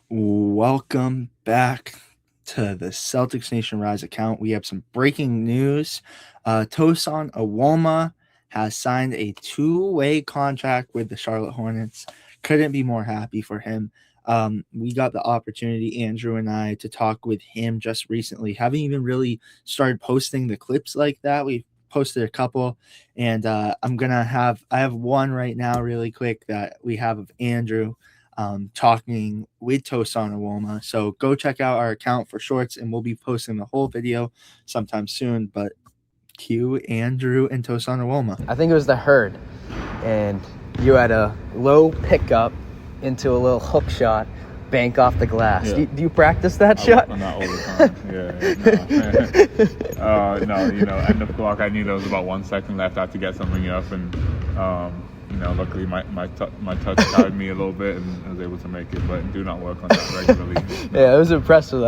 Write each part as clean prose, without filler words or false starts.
Welcome back to the s.nation.rise account. We have some breaking news. Tosan Evbuomwan has signed a two-way contract with the Charlotte Hornets. Couldn't be more happy for him. We got the opportunity, Andrew and I, to talk with him just recently. Haven't even really started posting the clips like that. We've posted a couple, and I have one right now really quick that we have of Andrew talking with Tosan Evbuomwan. So go check out our account for shorts, and we'll be posting the whole video sometime soon. But cue Andrew and Tosan Evbuomwan. I think it was the herd, and you had a low pickup into a little hook shot, bank off the glass. Yeah. Do you practice that shot? Not all the time. No. End of clock. I knew there was about 1 second left. I had to get something up, and luckily my touch tied me a little bit, and I was able to make it. But do not work on that regularly. Yeah, it was impressive.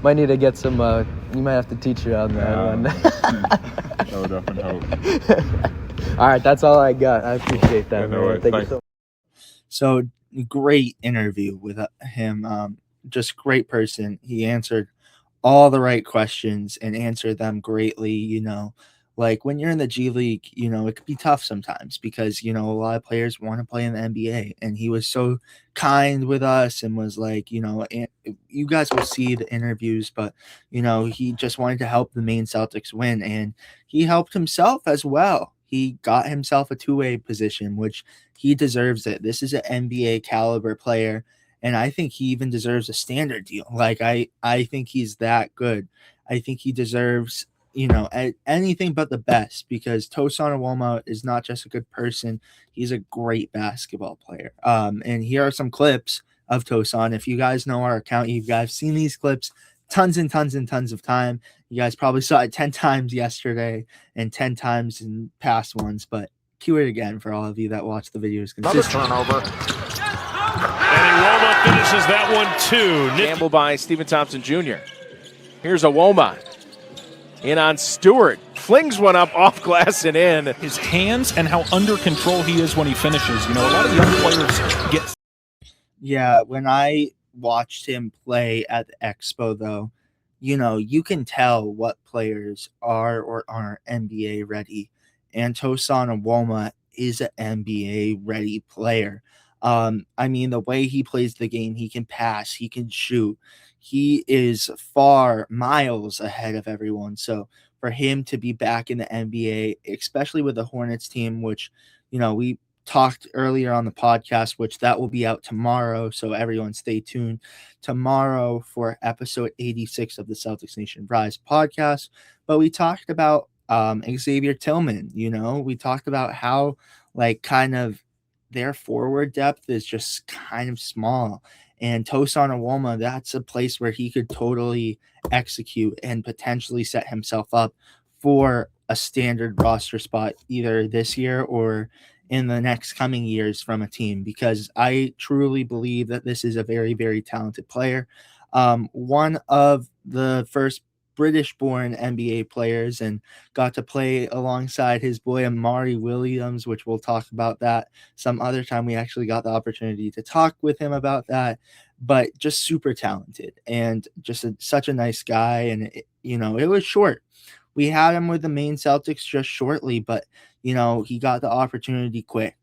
Might need to get some. You might have to teach you on that one. That would definitely help. All right, that's all I got. I appreciate that. Yeah, no worries. Thank you so much. So great interview with him. Just great person. He answered all the right questions and answered them greatly. Like when you're in the G League, it could be tough sometimes because, a lot of players want to play in the NBA. And he was so kind with us and was like, you guys will see the interviews, but, he just wanted to help the Maine Celtics win. And he helped himself as well. He got himself a two-way position, which he deserves it. This is an NBA caliber player. And I think he even deserves a standard deal. Like, I think he's that good. I think he deserves anything but the best because Tosan Evbuomwan is not just a good person. He's a great basketball player. And here are some clips of Tosan. If you guys know our account, you guys seen these clips tons and tons and tons of time. You guys probably saw it 10 times yesterday and 10 times in past ones, but cue it again for all of you that watch the videos. Another turnover. And Evbuomwan finishes that one too. Gamble by Stephen Thompson Jr. Here's Evbuomwan. In on Stewart, flings one up off glass and in. His hands and how under control he is when he finishes. A lot of young players get. Yeah, when I watched him play at the Expo, though, you can tell what players are or aren't NBA ready. And Tosan Evbuomwan is an NBA ready player. The way he plays the game, he can pass, he can shoot. He is miles ahead of everyone. So for him to be back in the NBA, especially with the Hornets team, which, we talked earlier on the podcast, which that will be out tomorrow. So everyone stay tuned tomorrow for episode 86 of the Celtics Nation Rise podcast. But we talked about Xavier Tillman. We talked about how kind of their forward depth is just kind of small. And Tosan Evbuomwan, that's a place where he could totally execute and potentially set himself up for a standard roster spot either this year or in the next coming years from a team, because I truly believe that this is a very, very talented player. One of the first British-born NBA players, and got to play alongside his boy Amari Williams, which we'll talk about that some other time. We actually got the opportunity to talk with him about that, but just super talented and just such a nice guy. And it was short. We had him with the Maine Celtics just shortly, but he got the opportunity quick.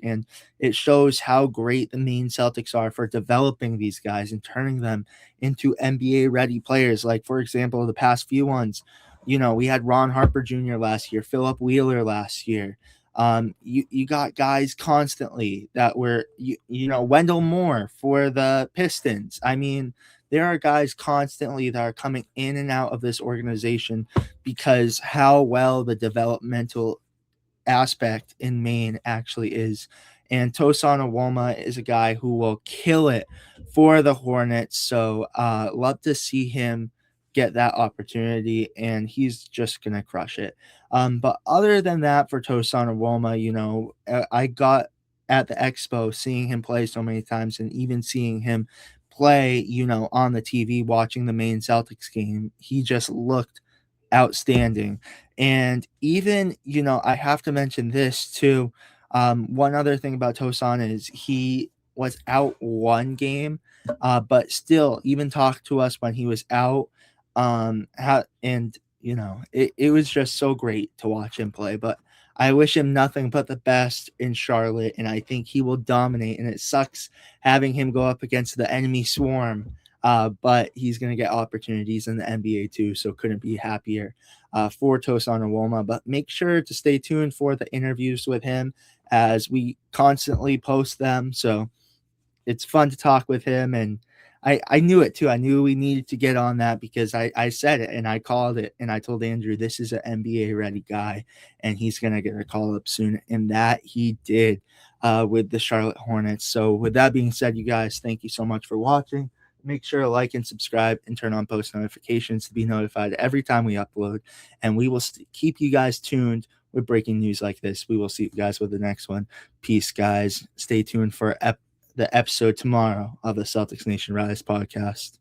And it shows how great the Maine Celtics are for developing these guys and turning them into NBA-ready players. Like, for example, the past few ones, we had Ron Harper Jr. last year, Philip Wheeler last year. You got guys constantly that were, Wendell Moore for the Pistons. There are guys constantly that are coming in and out of this organization because how well the developmental aspect in Maine actually is. And Tosan Evbuomwan is a guy who will kill it for the Hornets. So love to see him get that opportunity, and he's just going to crush it. But other than that, for Tosan Evbuomwan, I got at the Expo seeing him play so many times, and even seeing him play, on the TV, watching the Maine Celtics game, he just looked outstanding. And even, I have to mention this too. One other thing about Tosan is he was out one game, but still even talked to us when he was out. And it was just so great to watch him play. But I wish him nothing but the best in Charlotte, and I think he will dominate. And it sucks having him go up against the enemy swarm, but he's going to get opportunities in the NBA too, so couldn't be happier for Tosan Evbuomwan. But make sure to stay tuned for the interviews with him as we constantly post them. So it's fun to talk with him, and I knew it too. I knew we needed to get on that because I said it and I called it, and I told Andrew this is an NBA ready guy and he's gonna get a call up soon, and that he did with the Charlotte Hornets. So with that being said, you guys, thank you so much for watching. Make sure to like and subscribe and turn on post notifications to be notified every time we upload, and we will keep you guys tuned with breaking news like this. We will see you guys with the next one. Peace, guys. Stay tuned for the episode tomorrow of the Celtics Nation Rise podcast.